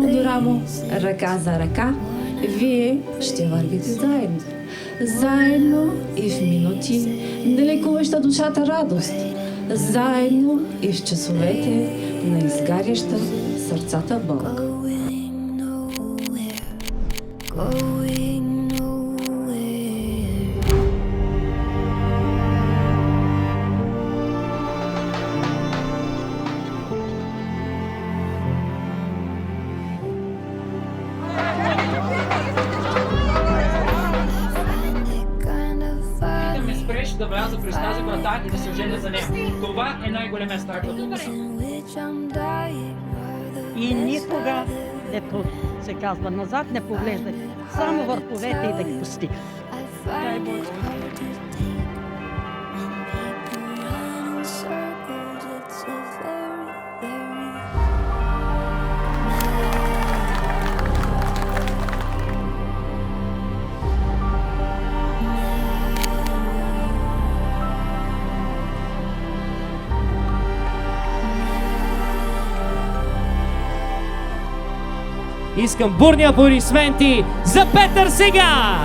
рамо до рамо, ръка за ръка, вие ще вървите заедно. Заедно и в минути на лекуваща душата радост. Заедно и в часовете на изгаряща сърцата болка. Да вляза през тази врата и да се оженя за нея. Това е най-големия страх в дума. И никога, ето се казва, назад не поглеждай, само върховете и да ги постига. Дай Боже. Искам бурни аплодисменти за Петър сега!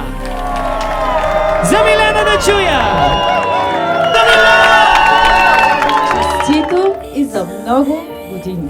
За Милена да чуя! За Милена! Честито и за много години!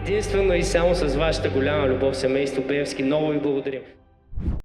Единствено и само с вашата голяма любов, семейство Пеевски, много ви благодарим.